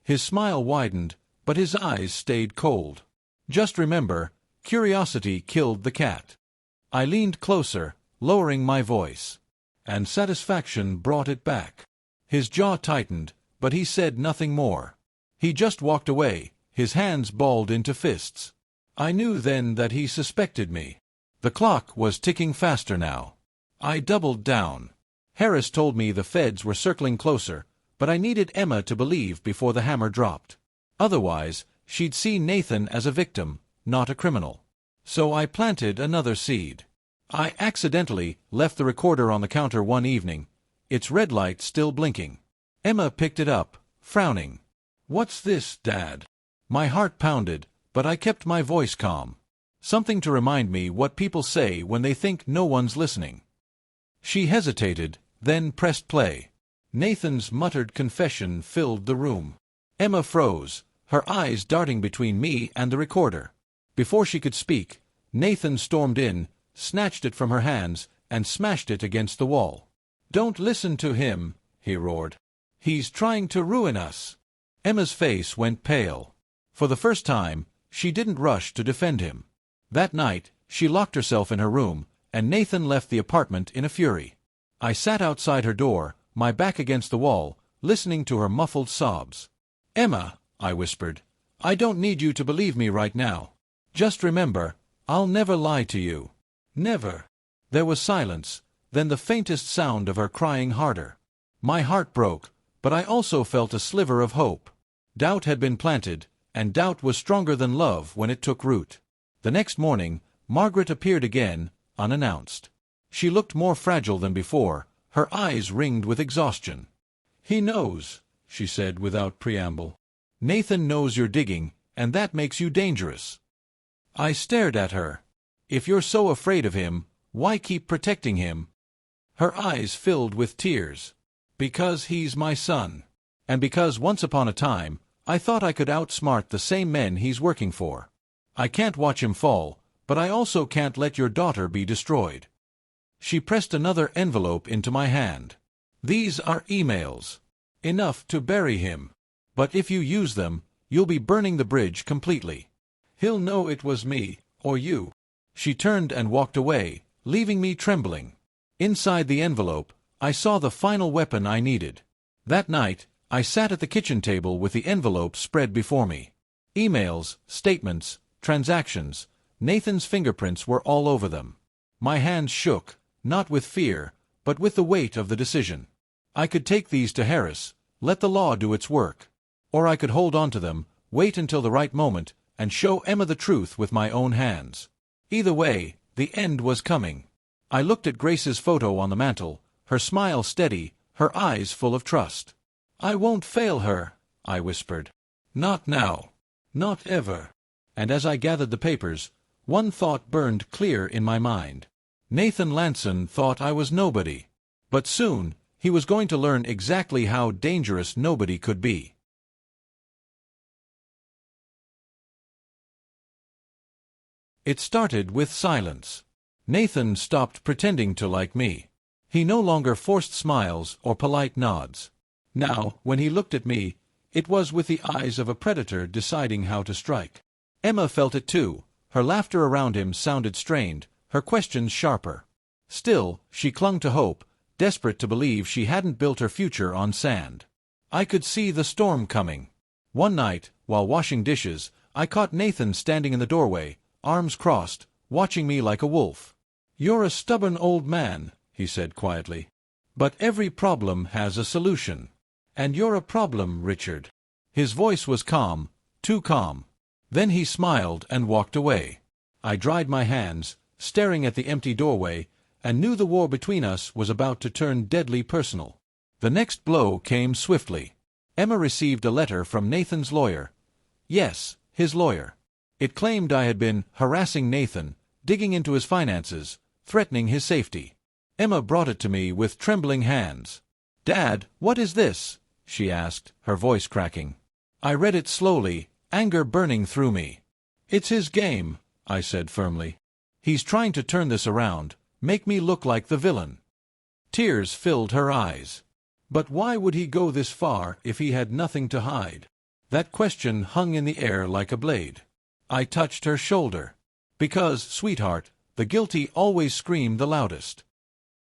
His smile widened, but his eyes stayed cold. "Just remember, curiosity killed the cat." I leaned closer, lowering my voice. "And satisfaction brought it back." His jaw tightened, but he said nothing more. He just walked away, his hands balled into fists. I knew then that he suspected me. The clock was ticking faster now. I doubled down. Harris told me the feds were circling closer, but I needed Emma to believe before the hammer dropped. Otherwise, she'd see Nathan as a victim, not a criminal. So I planted another seed. I accidentally left the recorder on the counter one evening, its red light still blinking. Emma picked it up, frowning. "What's this, Dad?" My heart pounded, but I kept my voice calm. Something to remind me what people say when they think no one's listening. She hesitated, then pressed play. Nathan's muttered confession filled the room. Emma froze, her eyes darting between me and the recorder. Before she could speak, Nathan stormed in, snatched it from her hands, and smashed it against the wall. "Don't listen to him," he roared. "He's trying to ruin us." Emma's face went pale. For the first time, she didn't rush to defend him. That night, she locked herself in her room, and Nathan left the apartment in a fury. I sat outside her door, my back against the wall, listening to her muffled sobs. "Emma," I whispered, "I don't need you to believe me right now. Just remember, I'll never lie to you. Never." There was silence, then the faintest sound of her crying harder. My heart broke, but I also felt a sliver of hope. Doubt had been planted, and doubt was stronger than love when it took root. The next morning, Margaret appeared again, unannounced. She looked more fragile than before, her eyes ringed with exhaustion. "He knows," she said without preamble. "Nathan knows you're digging, and that makes you dangerous." I stared at her. "If you're so afraid of him, why keep protecting him?" Her eyes filled with tears. "Because he's my son. And because once upon a time, I thought I could outsmart the same men he's working for. I can't watch him fall, but I also can't let your daughter be destroyed." She pressed another envelope into my hand. "These are emails. Enough to bury him. But if you use them, you'll be burning the bridge completely. He'll know it was me, or you." She turned and walked away, leaving me trembling. Inside the envelope, I saw the final weapon I needed. That night, I sat at the kitchen table with the envelope spread before me. Emails, statements, transactions, Nathan's fingerprints were all over them. My hands shook, not with fear, but with the weight of the decision. I could take these to Harris, let the law do its work. Or I could hold on to them, wait until the right moment, and show Emma the truth with my own hands. Either way, the end was coming. I looked at Grace's photo on the mantel, her smile steady, her eyes full of trust. "I won't fail her," I whispered. "Not now. Not ever." And as I gathered the papers, one thought burned clear in my mind. Nathan Lanson thought I was nobody. But soon, he was going to learn exactly how dangerous nobody could be. It started with silence. Nathan stopped pretending to like me. He no longer forced smiles or polite nods. Now, when he looked at me, it was with the eyes of a predator deciding how to strike. Emma felt it too. Her laughter around him sounded strained, her questions sharper. Still, she clung to hope, desperate to believe she hadn't built her future on sand. I could see the storm coming. One night, while washing dishes, I caught Nathan standing in the doorway, arms crossed, watching me like a wolf. "You're a stubborn old man," he said quietly. "But every problem has a solution. And you're a problem, Richard." His voice was calm, too calm. Then he smiled and walked away. I dried my hands, staring at the empty doorway, and knew the war between us was about to turn deadly personal. The next blow came swiftly. Emma received a letter from Nathan's lawyer. Yes, his lawyer. It claimed I had been harassing Nathan, digging into his finances, threatening his safety. Emma brought it to me with trembling hands. "Dad, what is this?" she asked, her voice cracking. I read it slowly, anger burning through me. "It's his game," I said firmly. "He's trying to turn this around, make me look like the villain." Tears filled her eyes. But why would he go this far if he had nothing to hide? That question hung in the air like a blade. I touched her shoulder. "Because, sweetheart, the guilty always scream the loudest."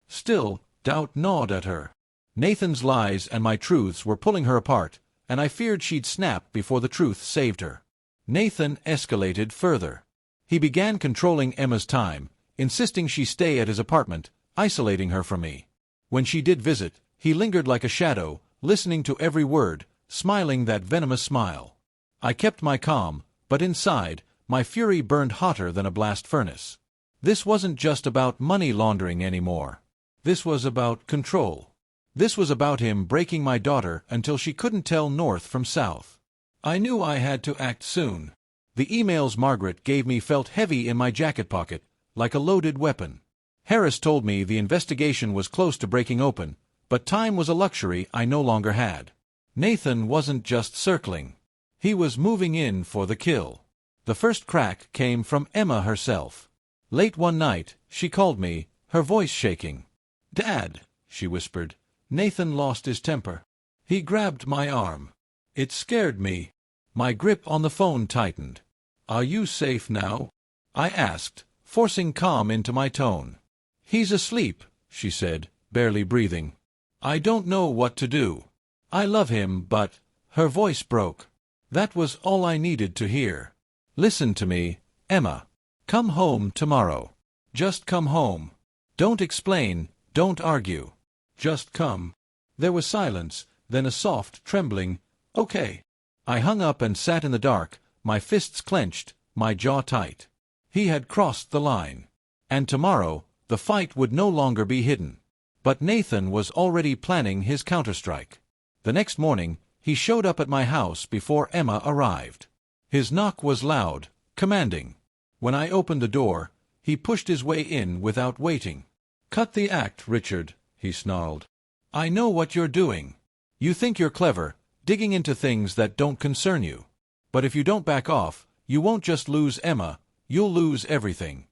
Still, doubt gnawed at her. Nathan's lies and my truths were pulling her apart, and I feared she'd snap before the truth saved her. Nathan escalated further. He began controlling Emma's time, insisting she stay at his apartment, isolating her from me. When she did visit, he lingered like a shadow, listening to every word, smiling that venomous smile. I kept my calm, but inside, my fury burned hotter than a blast furnace. This wasn't just about money laundering anymore. This was about control. This was about him breaking my daughter until she couldn't tell north from south. I knew I had to act soon. The emails Margaret gave me felt heavy in my jacket pocket, like a loaded weapon. Harris told me the investigation was close to breaking open, but time was a luxury I no longer had. Nathan wasn't just circling. He was moving in for the kill. The first crack came from Emma herself. Late one night, she called me, her voice shaking. "Dad," she whispered, "Nathan lost his temper. He grabbed my arm. It scared me." My grip on the phone tightened. "Are you safe now?" I asked, forcing calm into my tone. "He's asleep," she said, barely breathing. "I don't know what to do. I love him, but—" Her voice broke. That was all I needed to hear. "Listen to me, Emma. Come home tomorrow. Just come home. Don't explain, don't argue. Just come." There was silence, then a soft, trembling, "Okay." I hung up and sat in the dark, my fists clenched, my jaw tight. He had crossed the line. And tomorrow, the fight would no longer be hidden. But Nathan was already planning his counterstrike. The next morning, he showed up at my house before Emma arrived. His knock was loud, commanding. When I opened the door, he pushed his way in without waiting. "Cut the act, Richard," he snarled. "I know what you're doing. You think you're clever, digging into things that don't concern you. But if you don't back off, you won't just lose Emma, you'll lose everything.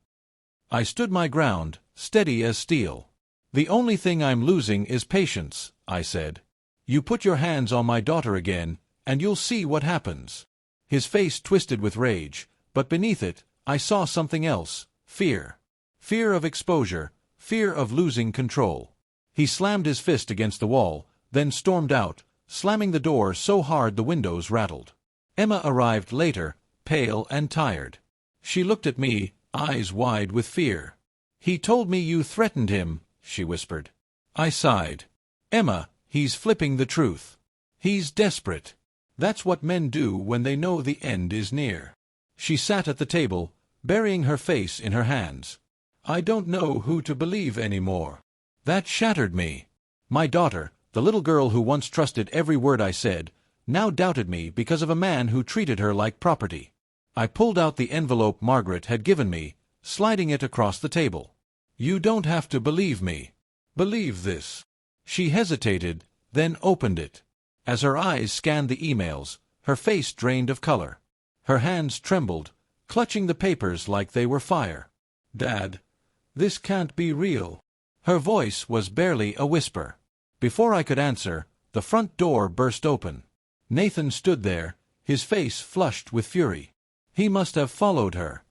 I stood my ground, steady as steel. The only thing I'm losing is patience, I said. You put your hands on my daughter again, and you'll see what happens. His face twisted with rage, but beneath it, I saw something else, fear. Fear of exposure, fear of losing control. He slammed his fist against the wall, then stormed out, slamming the door so hard the windows rattled. Emma arrived later, pale and tired. She looked at me, eyes wide with fear. "He told me you threatened him," she whispered. I sighed. "Emma, he's flipping the truth. He's desperate. That's what men do when they know the end is near." She sat at the table, burying her face in her hands. "I don't know who to believe anymore." That shattered me. My daughter, the little girl who once trusted every word I said, now doubted me because of a man who treated her like property. I pulled out the envelope Margaret had given me, sliding it across the table. "You don't have to believe me. Believe this." She hesitated, then opened it. As her eyes scanned the emails, her face drained of color. Her hands trembled, clutching the papers like they were fire. "Dad, this can't be real." Her voice was barely a whisper. Before I could answer, the front door burst open. Nathan stood there, his face flushed with fury. He must have followed her.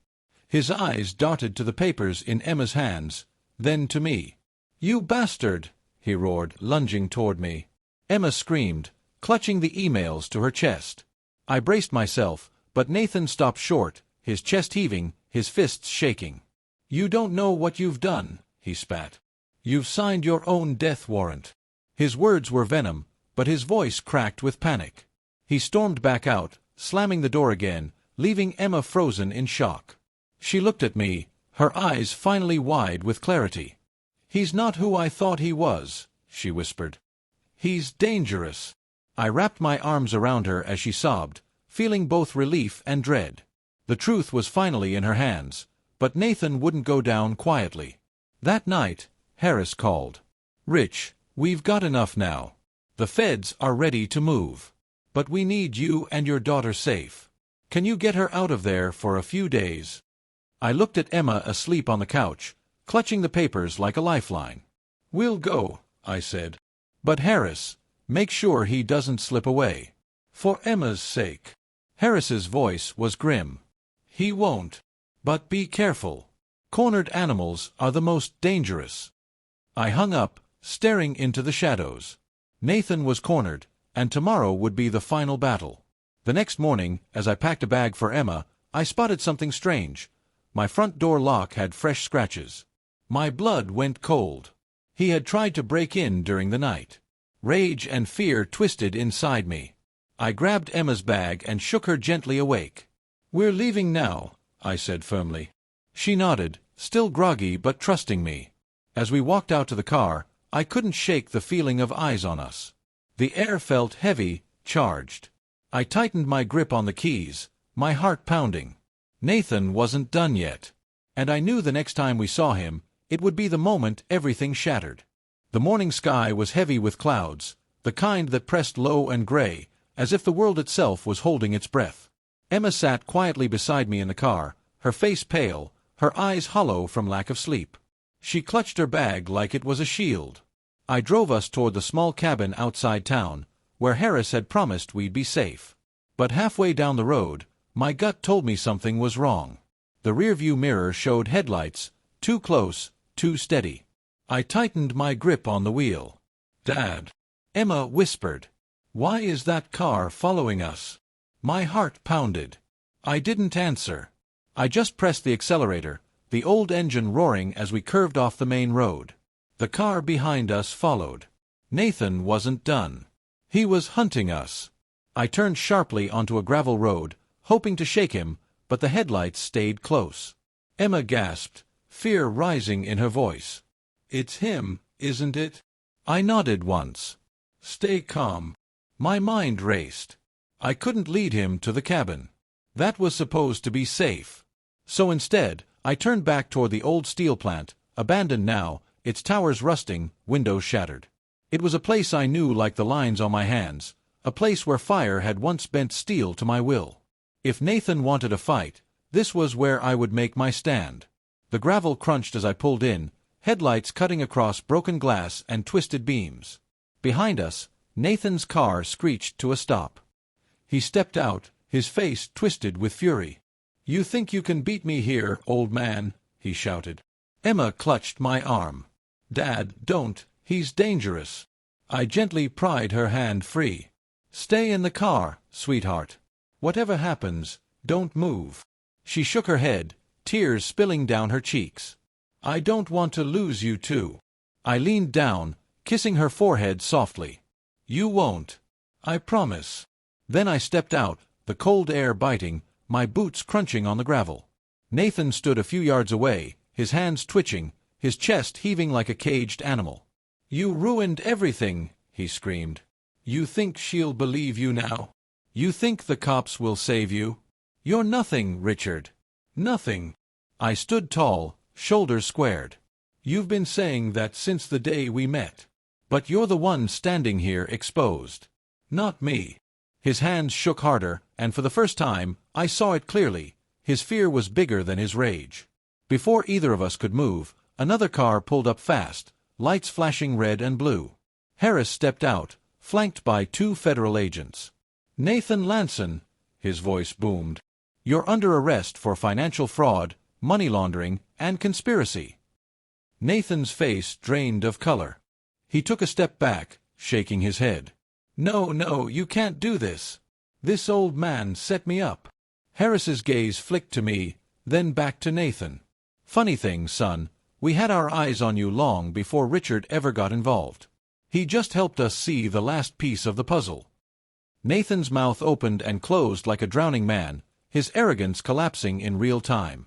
His eyes darted to the papers in Emma's hands, then to me. "You bastard!" he roared, lunging toward me. Emma screamed, clutching the emails to her chest. I braced myself, but Nathan stopped short, his chest heaving, his fists shaking. "You don't know what you've done," he spat. "You've signed your own death warrant." His words were venom, but his voice cracked with panic. He stormed back out, slamming the door again, leaving Emma frozen in shock. She looked at me, her eyes finally wide with clarity. "He's not who I thought he was," she whispered. "He's dangerous." I wrapped my arms around her as she sobbed, feeling both relief and dread. The truth was finally in her hands, but Nathan wouldn't go down quietly. That night, Harris called. "Rich, we've got enough now. The feds are ready to move. But we need you and your daughter safe. Can you get her out of there for a few days?" I looked at Emma asleep on the couch, clutching the papers like a lifeline. "We'll go," I said. "But Harris, make sure he doesn't slip away. For Emma's sake." Harris's voice was grim. "He won't. But be careful. Cornered animals are the most dangerous." I hung up, staring into the shadows. Nathan was cornered, and tomorrow would be the final battle. The next morning, as I packed a bag for Emma, I spotted something strange. My front door lock had fresh scratches. My blood went cold. He had tried to break in during the night. Rage and fear twisted inside me. I grabbed Emma's bag and shook her gently awake. "We're leaving now," I said firmly. She nodded, still groggy but trusting me. As we walked out to the car, I couldn't shake the feeling of eyes on us. The air felt heavy, charged. I tightened my grip on the keys, my heart pounding. Nathan wasn't done yet. And I knew the next time we saw him, it would be the moment everything shattered. The morning sky was heavy with clouds, the kind that pressed low and gray, as if the world itself was holding its breath. Emma sat quietly beside me in the car, her face pale, her eyes hollow from lack of sleep. She clutched her bag like it was a shield. I drove us toward the small cabin outside town, where Harris had promised we'd be safe. But halfway down the road, my gut told me something was wrong. The rearview mirror showed headlights, too close, too steady. I tightened my grip on the wheel. "Dad," Emma whispered. "Why is that car following us?" My heart pounded. I didn't answer. I just pressed the accelerator, the old engine roaring as we curved off the main road. The car behind us followed. Nathan wasn't done. He was hunting us. I turned sharply onto a gravel road, hoping to shake him, but the headlights stayed close. Emma gasped, fear rising in her voice. "It's him, isn't it?" I nodded once. "Stay calm." My mind raced. I couldn't lead him to the cabin. That was supposed to be safe. So instead, I turned back toward the old steel plant, abandoned now, its towers rusting, windows shattered. It was a place I knew like the lines on my hands, a place where fire had once bent steel to my will. If Nathan wanted a fight, this was where I would make my stand. The gravel crunched as I pulled in, headlights cutting across broken glass and twisted beams. Behind us, Nathan's car screeched to a stop. He stepped out, his face twisted with fury. "You think you can beat me here, old man?" he shouted. Emma clutched my arm. "Dad, don't, he's dangerous." I gently pried her hand free. "Stay in the car, sweetheart. Whatever happens, don't move." She shook her head, tears spilling down her cheeks. "I don't want to lose you too." I leaned down, kissing her forehead softly. "You won't. I promise." Then I stepped out, the cold air biting, my boots crunching on the gravel. Nathan stood a few yards away, his hands twitching, his chest heaving like a caged animal. "You ruined everything," he screamed. "You think she'll believe you now? You think the cops will save you? You're nothing, Richard. Nothing." I stood tall, shoulders squared. "You've been saying that since the day we met. But you're the one standing here exposed. Not me." His hands shook harder, and for the first time, I saw it clearly. His fear was bigger than his rage. Before either of us could move, another car pulled up fast, lights flashing red and blue. Harris stepped out, flanked by 2 federal agents. "Nathan Lanson," his voice boomed. "You're under arrest for financial fraud, money laundering, and conspiracy." Nathan's face drained of color. He took a step back, shaking his head. No, you can't do this. This old man set me up." Harris's gaze flicked to me, then back to Nathan. "Funny thing, son, we had our eyes on you long before Richard ever got involved. He just helped us see the last piece of the puzzle." Nathan's mouth opened and closed like a drowning man, his arrogance collapsing in real time.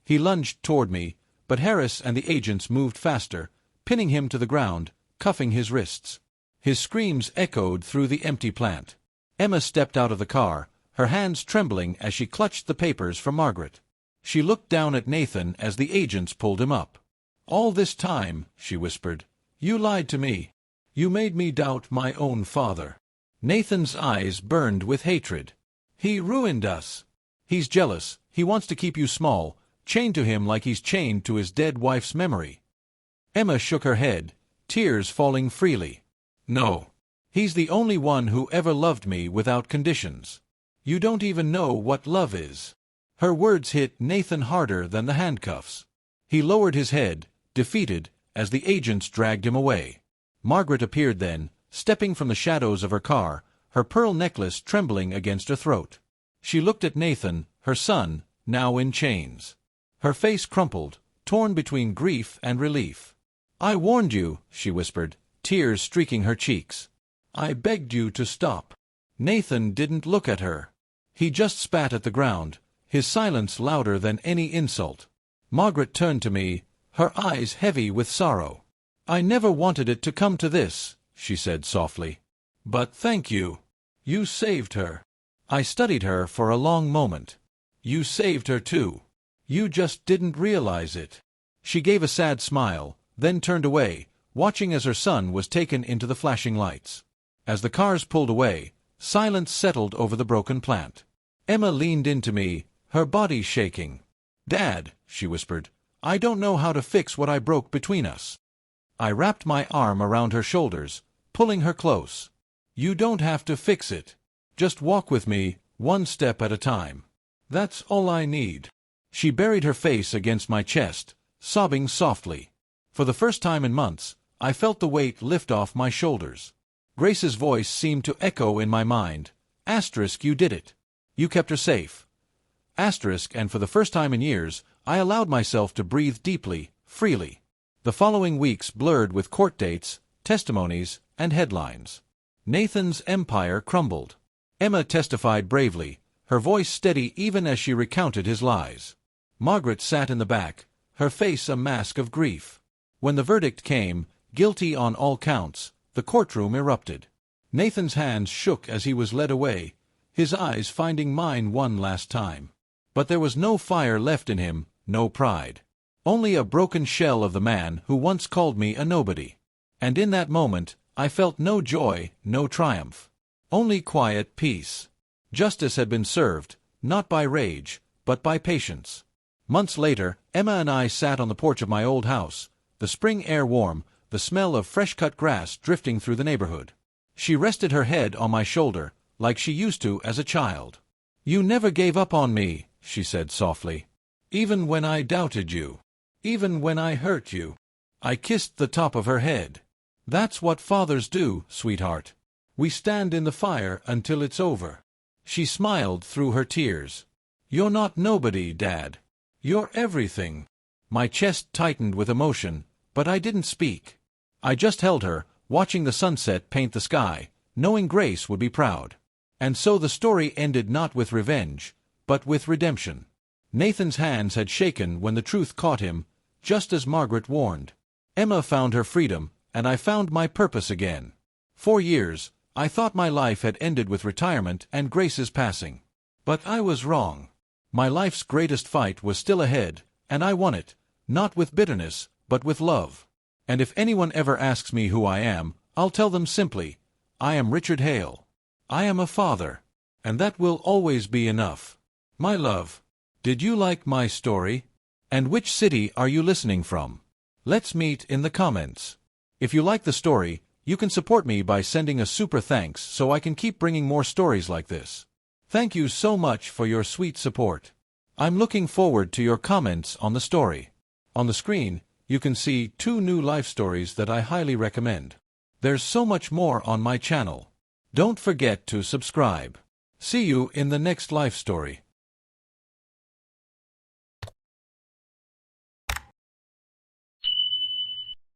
He lunged toward me, but Harris and the agents moved faster, pinning him to the ground, cuffing his wrists. His screams echoed through the empty plant. Emma stepped out of the car, her hands trembling as she clutched the papers from Margaret. She looked down at Nathan as the agents pulled him up. "All this time," she whispered, "you lied to me. You made me doubt my own father." Nathan's eyes burned with hatred. "He ruined us. He's jealous. He wants to keep you small, chained to him like he's chained to his dead wife's memory." Emma shook her head, tears falling freely. "No. He's the only one who ever loved me without conditions. You don't even know what love is." Her words hit Nathan harder than the handcuffs. He lowered his head, defeated, as the agents dragged him away. Margaret appeared then, stepping from the shadows of her car, her pearl necklace trembling against her throat. She looked at Nathan, her son, now in chains. Her face crumpled, torn between grief and relief. "I warned you," she whispered, tears streaking her cheeks. "I begged you to stop." Nathan didn't look at her. He just spat at the ground, his silence louder than any insult. Margaret turned to me, her eyes heavy with sorrow. "I never wanted it to come to this," she said softly. "But thank you. You saved her." I studied her for a long moment. "You saved her too. You just didn't realize it." She gave a sad smile, then turned away, watching as her son was taken into the flashing lights. As the cars pulled away, silence settled over the broken plant. Emma leaned into me, her body shaking. "Dad," she whispered, "I don't know how to fix what I broke between us." I wrapped my arm around her shoulders, pulling her close. "You don't have to fix it. Just walk with me, one step at a time. That's all I need." She buried her face against my chest, sobbing softly. For the first time in months, I felt the weight lift off my shoulders. Grace's voice seemed to echo in my mind. "You did it. You kept her safe." And for the first time in years, I allowed myself to breathe deeply, freely. The following weeks blurred with court dates, testimonies, and headlines. Nathan's empire crumbled. Emma testified bravely, her voice steady even as she recounted his lies. Margaret sat in the back, her face a mask of grief. When the verdict came, guilty on all counts, the courtroom erupted. Nathan's hands shook as he was led away, his eyes finding mine one last time. But there was no fire left in him, no pride. Only a broken shell of the man who once called me a nobody. And in that moment, I felt no joy, no triumph. Only quiet peace. Justice had been served, not by rage, but by patience. Months later, Emma and I sat on the porch of my old house, the spring air warm, the smell of fresh-cut grass drifting through the neighborhood. She rested her head on my shoulder, like she used to as a child. "You never gave up on me," she said softly. "Even when I doubted you. Even when I hurt you." I kissed the top of her head. "That's what fathers do, sweetheart. We stand in the fire until it's over." She smiled through her tears. "You're not nobody, Dad. You're everything." My chest tightened with emotion, but I didn't speak. I just held her, watching the sunset paint the sky, knowing Grace would be proud. And so the story ended not with revenge, but with redemption. Nathan's hands had shaken when the truth caught him, just as Margaret warned. Emma found her freedom, and I found my purpose again. For years, I thought my life had ended with retirement and Grace's passing. But I was wrong. My life's greatest fight was still ahead, and I won it, not with bitterness, but with love. And if anyone ever asks me who I am, I'll tell them simply, I am Richard Hale. I am a father, and that will always be enough. My love, did you like my story? And which city are you listening from? Let's meet in the comments. If you like the story, you can support me by sending a super thanks so I can keep bringing more stories like this. Thank you so much for your sweet support. I'm looking forward to your comments on the story. On the screen, you can see 2 new life stories that I highly recommend. There's so much more on my channel. Don't forget to subscribe. See you in the next life story.